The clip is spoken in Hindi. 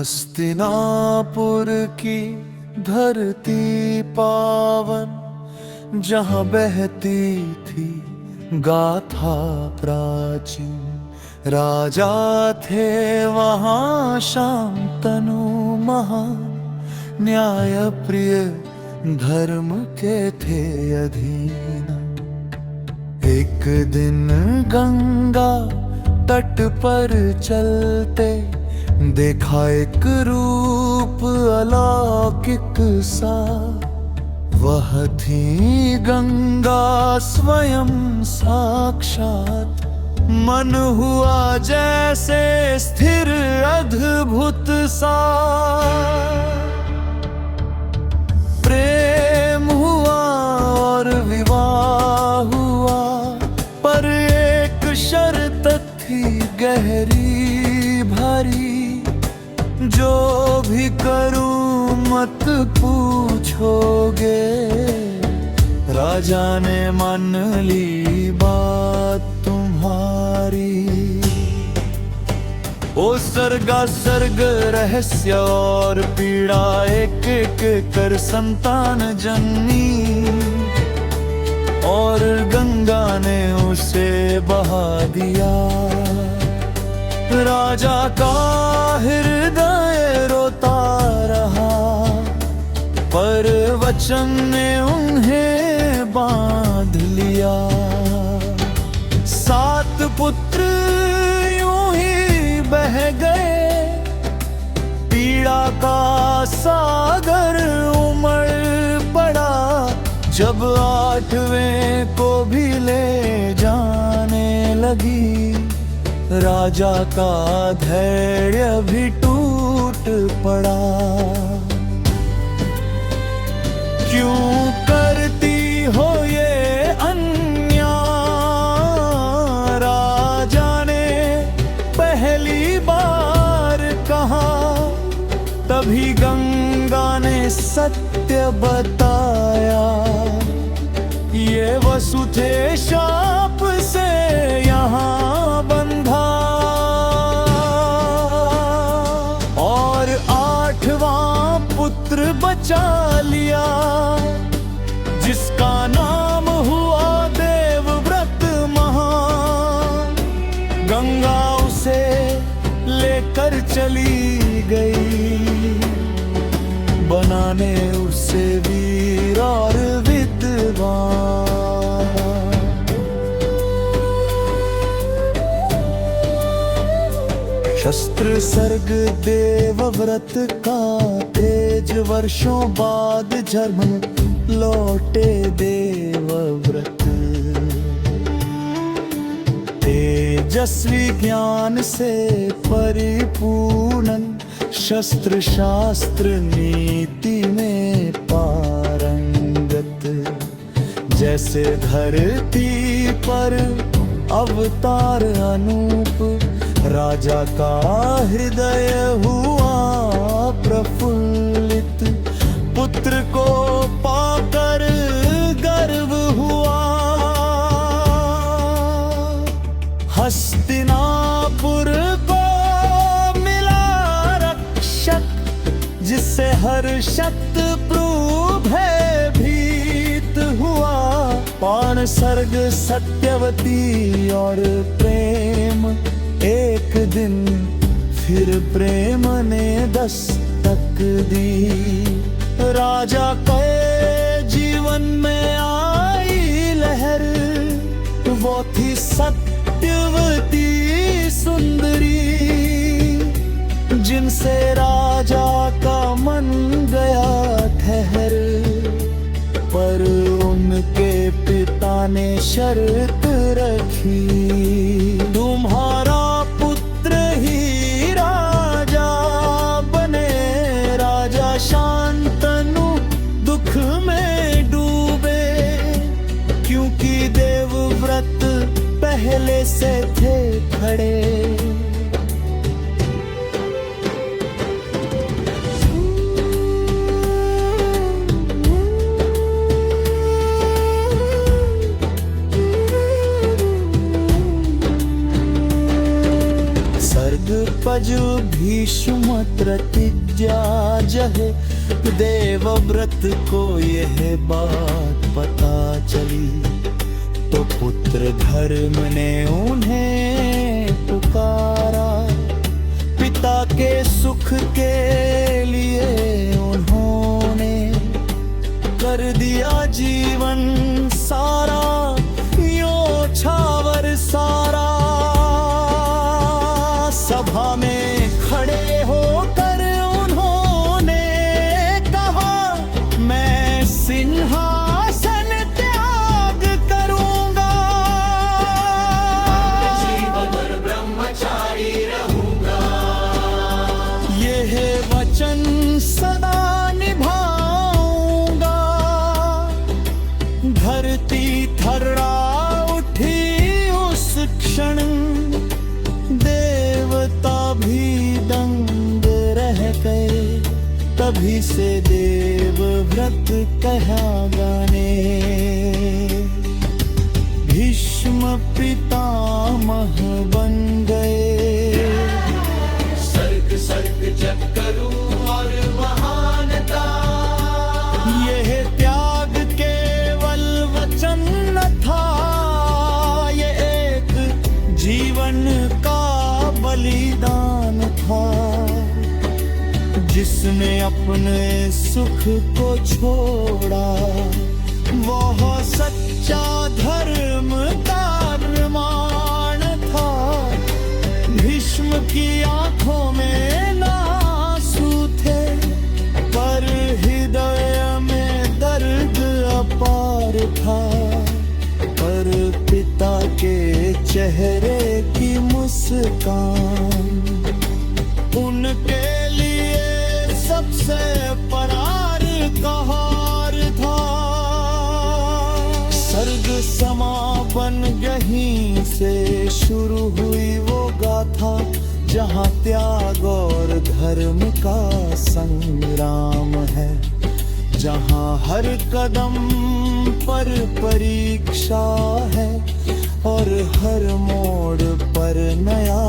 हस्तिनापुर की धरती पावन, जहाँ बहती थी गाथा प्राचीन। राजा थे वहाँ शांतनु महान, न्याय प्रिय धर्म के थे अधीन। एक दिन गंगा तट पर चलते, देखा एक रूप अलौकिक सा। वह थी गंगा स्वयं साक्षात, मन हुआ जैसे स्थिर अद्भुत सा। प्रेम हुआ और विवाह हुआ, पर एक शर्त थी गहरी भरी। जो भी करूं मत पूछोगे, राजा ने मान ली बात तुम्हारी। ओ सर्गा सर्ग रहस्य और पीड़ा, एक एक कर संतान जननी। और गंगा ने उसे बहा दिया। राजा का हृदय रोता रहा, पर वचन ने उन्हें बांध लिया। 7 पुत्र यूं ही बह गए, पीड़ा का सागर उमड़ पड़ा। जब 8वें को भी ले जाने लगी, राजा का धैर्य भी टूट पड़ा। क्यों करती हो ये अन्याय, राजा ने पहली बार कहा। तभी गंगा ने सत्य बताया, ये वसु थे शाप से यहाँ बंधा। और 8वां पुत्र बचा लिया, जिसका नाम हुआ देवव्रत महान। गंगा उसे लेकर चली गई, बनाने उसे वीर और विद्वान। शस्त्र सर्ग देवव्रत का, तेज वर्षों बाद जन्म लौटे देवव्रत। तेजस्वी ज्ञान से परिपूर्ण, शस्त्र शास्त्र नीति में पारंगत। जैसे धरती पर अवतार अनूप, राजा का हृदय हुआ प्रफुल्लित। पुत्र को पाकर गर्व हुआ, हस्तिनापुर को मिला रक्षक, जिससे हर शत्रु भयभीत हुआ। पाण सर्ग सत्यवती और प्रेम, एक दिन फिर प्रेम ने दस्तक दी। राजा के जीवन में आई लहर, वो थी सत्यवती सुंदरी। जिनसे राजा का मन गया ठहर, पर उनके पिता ने शर्त रखी। तुम्हारा पुत्र ही राजा बने। राजा शांतनु दुख में डूबे, क्योंकि देवव्रत पहले से थे खड़े। पज भीष्म प्रतिज्ञा जहे, देवव्रत को यह बात पता चली, तो पुत्र धर्म ने उन्हें पुकारा। पिता के सुख के लिए उन्होंने कर दिया जीवन सारा, यो छावर सारा। सभा में खड़े होकर उन्होंने कहा, मैं सिंहासन त्याग करूंगा, जीवन ब्रह्मचारी रहूंगा। यह वचन सदा निभाऊंगा। धरती थर्रा उठी उस क्षण, देवता भी दंग रह गए। तभी से देवव्रत कहा गाने, भीष्म पितामह बन गए। सर्ग सर्ग जग करूं और महानता, यह त्याग केवल वचन न था, ये एक जीवन का बलिदान था। जिसने अपने सुख को छोड़ा, वह सच्चा धर्म का प्रमाण था। भीष्म की आंखों में ना आंसू थे, पर हृदय में दर्द अपार था। पर पिता के चेहरे की मुस्कान उनके लिए सबसे परार का हार था। सर्ग समा बन यहीं से शुरू हुई वो गाथा, जहाँ त्याग और धर्म का संग्राम है, जहाँ हर कदम पर परीक्षा है और हर मोड़ पर नया